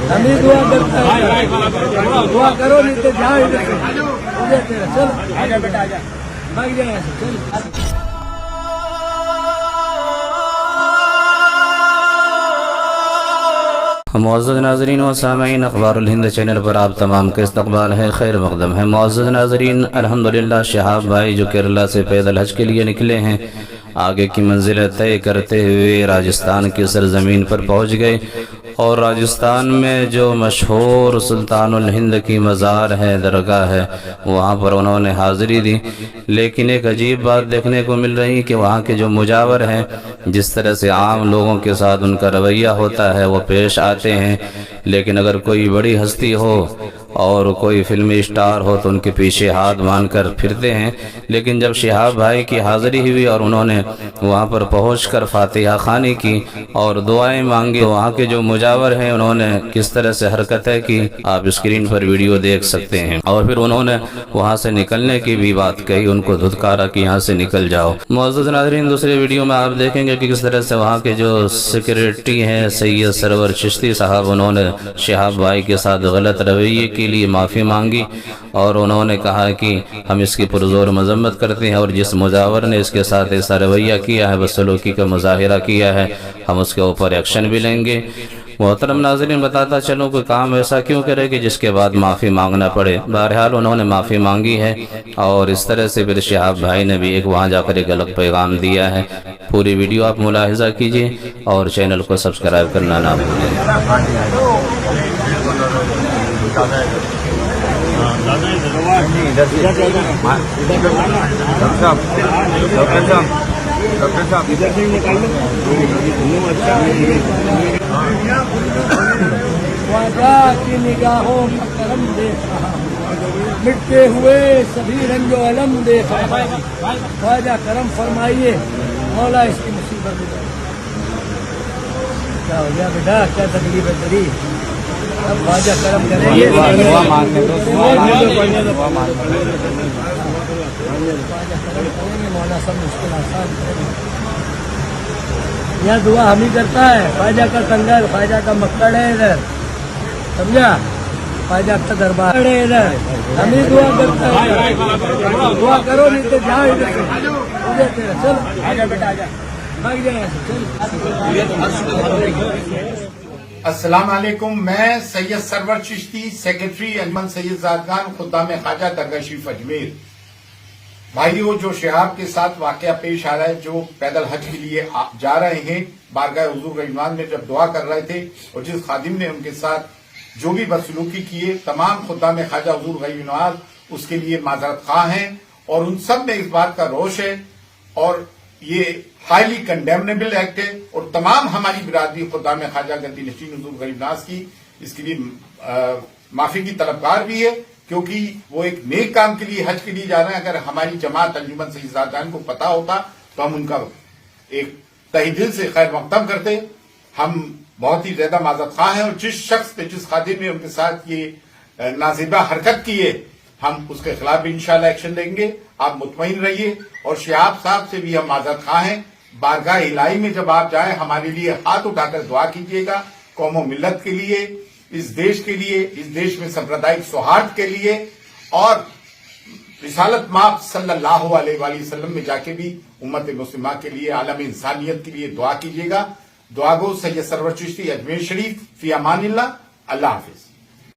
हम ही दुआ करते हैं, दुआ करो नहीं तो जाओ इधर से, चल आजा बेटा आजा, भाग जाए यहाँ से, चल। मुअज़्ज़ज़ नाज़रीन व सामईन, अखबारुल हिंद चैनल पर आप तमाम का इस्तक़बाल है, खैर मक़दम है। मुअज़्ज़ज़ नाज़रीन, अल्हम्दुलिल्लाह शहाब भाई जो केरला से पैदल हज के लिए निकले हैं, आगे की मंजिल तय करते हुए राजस्थान की सरजमीन पर पहुंच गए और राजस्थान में जो मशहूर सुल्तानुल हिंद की मज़ार है, दरगाह है, वहाँ पर उन्होंने हाज़िरी दी। लेकिन एक अजीब बात देखने को मिल रही कि वहाँ के जो मुजावर हैं, जिस तरह से आम लोगों के साथ उनका रवैया होता है वो पेश आते हैं, लेकिन अगर कोई बड़ी हस्ती हो और कोई फिल्मी स्टार हो तो उनके पीछे हाथ बांध कर फिरते हैं। लेकिन जब शहाब भाई की हाज़िरी हुई और उन्होंने वहाँ पर पहुँचकर फातिहा खानी की और दुआएं मांगी, तो वहाँ के जो मुजावर हैं उन्होंने किस तरह से हरकतें की आप स्क्रीन पर वीडियो देख सकते हैं। और फिर उन्होंने वहाँ से निकलने की भी बात कही, उनको धुतकारा कि यहाँ से निकल जाओ। मुअज़्ज़ज़ नाज़रीन, दूसरे वीडियो में आप देखेंगे कि किस तरह से वहाँ के जो सिक्योरिटी हैं सैयद सरवर चिश्ती साहब, उन्होंने शहाब भाई के साथ गलत रवैये के लिए माफ़ी मांगी और उन्होंने कहा कि हम इसकी पुरज़ोर मजम्मत करते हैं और जिस मुजावर ने इसके साथ ऐसा रवैया किया है, बदसलूकी का मुज़ाहिरा किया है, हम उसके ऊपर एक्शन भी लेंगे। मोहतरम नाज़रीन, बताता चलूँ कोई काम ऐसा क्यों करे कि जिसके बाद माफ़ी मांगना पड़े। बहरहाल उन्होंने माफ़ी मांगी है और इस तरह से फिर शहाब भाई ने भी एक वहाँ जाकर एक अलग पैगाम दिया है। पूरी वीडियो आप मुलाहिज़ा कीजिए और चैनल को सब्सक्राइब करना ना भूलें। ख्वाजा की निगाहों का करम देखा, मिटते हुए सभी रंजो अलम देखा, ख्वाजा करम फरमाइए, मौला इसकी मुसीबत में। क्या हो गया बेटा, क्या तकलीफ है तेरी? अब ख्वाजा करम करेंगे, ख्वाजा करम करेंगे, मौला सब मुश्किल आसान करेंगे। यह दुआ हम ही करता है, ख्वाजा का संगर, ख्वाजा का मक्कड़ है इधर, समझा? ख्वाजा का दरबार है इधर, हम ही दुआ करता है, दुआ करो नहीं तो जाओ इधर से, चल आजा बेटा आजा, भाग जाए यहाँ से, चल। अस्सलाम वालेकुम, मैं सैयद सरवर चिश्ती, सेक्रेटरी अंजुमन सैयद ज़ादगान खुद्दाम ख्वाजा दरगाह शरीफ अजमेर। भाइयों, जो शहाब के साथ वाकया पेश आ रहा है, जो पैदल हज के लिए जा रहे हैं, बारगाह हुजूर रहीमान में जब दुआ कर रहे थे और जिस खादिम ने उनके साथ जो भी बदसलूकी किए, तमाम खुद्दाम ख्वाजा हुजूर रहीमान उसके लिए माजरत खा हैं और उन सब में इस बात का रोष है और ये हाईली कंडेमनेबल एक्ट है और तमाम हमारी बिरादरी खुद्दाम ख्वाजा गद्दी नशीन हुजूर गरीब नाज की इसके लिए माफी की तलबगार भी है, क्योंकि वो एक नेक काम के लिए हज के लिए जा रहे हैं। अगर हमारी जमात अंजुमन सैयद ज़ादगान को पता होता तो हम उनका एक तहे दिल से खैर मकदम करते। हम बहुत ही ज्यादा माजरत खा हैं और जिस शख्स ने, जिस खादिम ने उनके साथ ये नाज़िबा हरकत की है, हम उसके खिलाफ भी इंशाल्लाह एक्शन लेंगे, आप मुतमईन रहिए। और शहाब साहब से भी हम माजरत खा हैं, बारगाह इलाही में जब आप जाएं हमारे लिए हाथ उठाकर दुआ कीजिएगा, कौम मिल्लत के लिए, इस देश के लिए, इस देश में सांप्रदायिक सौहार्द के लिए और रिसालत माप सल्लल्लाहु अलैहि वसल्लम में जाके भी उम्मत मुस्लिमा के लिए, आलम इंसानियत के लिए दुआ कीजिएगा। दुआ गो सैयद सरवर चिश्ती, अजमेर शरीफ, फी अमानिल्लाह, अल्लाह हाफिज।